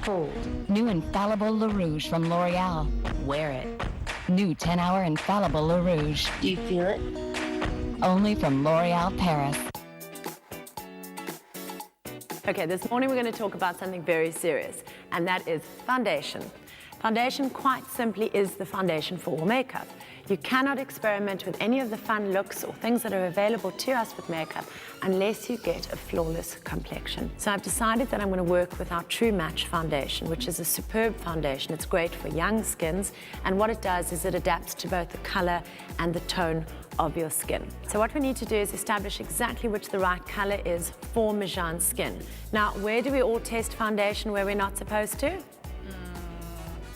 Hold. New Infallible Le Rouge from L'Oreal. Wear it. New 10-hour Infallible Le Rouge. Do you feel it? Only from L'Oreal Paris. Okay, this morning we're going to talk about something very serious, and that is foundation. Foundation, quite simply, is the foundation for all makeup. You cannot experiment with any of the fun looks or things that are available to us with makeup unless you get a flawless complexion. So I've decided that I'm going to work with our True Match foundation, which is a superb foundation. It's great for young skins, and what it does is it adapts to both the color and the tone of your skin. So what we need to do is establish exactly which the right color is for Mijan's skin. Now, where do we all test foundation where we're not supposed to?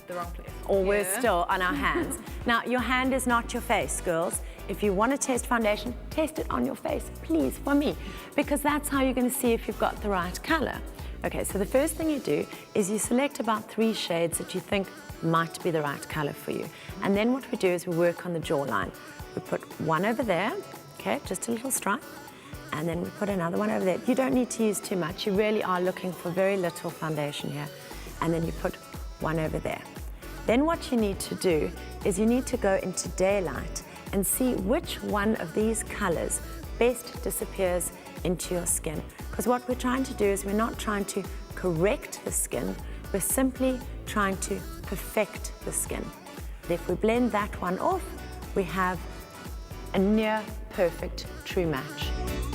The wrong place. Or we're still on our hands. Now, your hand is not your face, girls. If you want to test foundation, test it on your face, please, for me, because that's how you're going to see if you've got the right color. Okay, so the first thing you do is you select about 3 shades that you think might be the right color for you. And then what we do is we work on the jawline. We put one over there, okay, just a little stripe, and then we put another one over there. You don't need to use too much. You really are looking for very little foundation here. And then you put one over there. Then what you need to do is you need to go into daylight and see which one of these colors best disappears into your skin. Because what we're trying to do is we're not trying to correct the skin, we're simply trying to perfect the skin. If we blend that one off, we have a near perfect true match.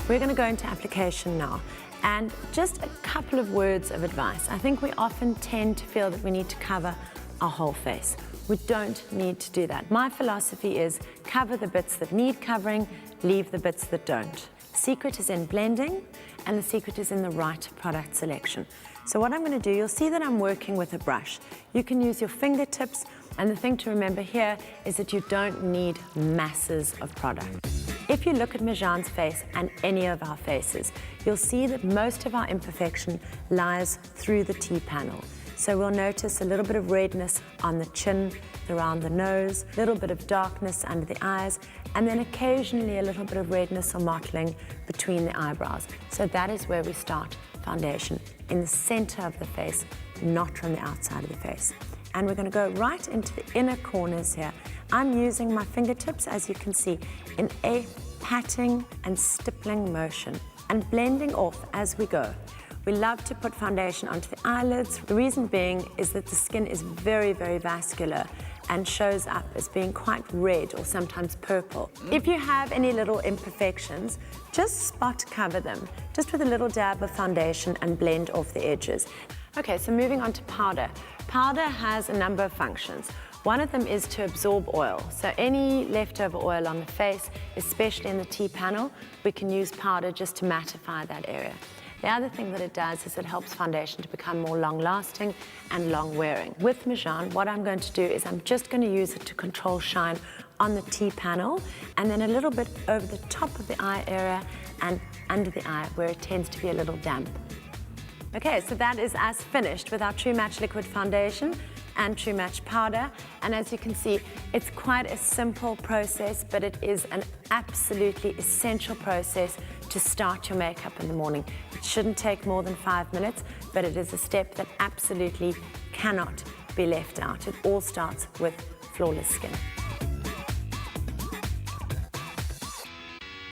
We're going to go into application now. And just a couple of words of advice. I think we often tend to feel that we need to cover our whole face. We don't need to do that. My philosophy is cover the bits that need covering, leave the bits that don't. The secret is in blending, and the secret is in the right product selection. So what I'm going to do, you'll see that I'm working with a brush. You can use your fingertips, and the thing to remember here is that you don't need masses of product. If you look at Mijan's face and any of our faces, you'll see that most of our imperfection lies through the T-panel. So we'll notice a little bit of redness on the chin, around the nose, a little bit of darkness under the eyes, and then occasionally a little bit of redness or mottling between the eyebrows. So that is where we start foundation, in the center of the face, not from the outside of the face. And we're going to go right into the inner corners here. I'm using my fingertips, as you can see, in a patting and stippling motion and blending off as we go. We love to put foundation onto the eyelids. The reason being is that the skin is very, very vascular and shows up as being quite red or sometimes purple. If you have any little imperfections, just spot cover them, just with a little dab of foundation and blend off the edges. Okay, so moving on to powder. Powder has a number of functions. One of them is to absorb oil. So any leftover oil on the face, especially in the T-panel, we can use powder just to mattify that area. The other thing that it does is it helps foundation to become more long-lasting and long-wearing. With Mijan, what I'm going to do is I'm just going to use it to control shine on the T-panel, and then a little bit over the top of the eye area and under the eye where it tends to be a little damp. Okay, so that is us finished with our True Match liquid foundation and True Match powder. And as you can see, it's quite a simple process, but it is an absolutely essential process to start your makeup in the morning. It shouldn't take more than 5 minutes, but it is a step that absolutely cannot be left out. It all starts with flawless skin.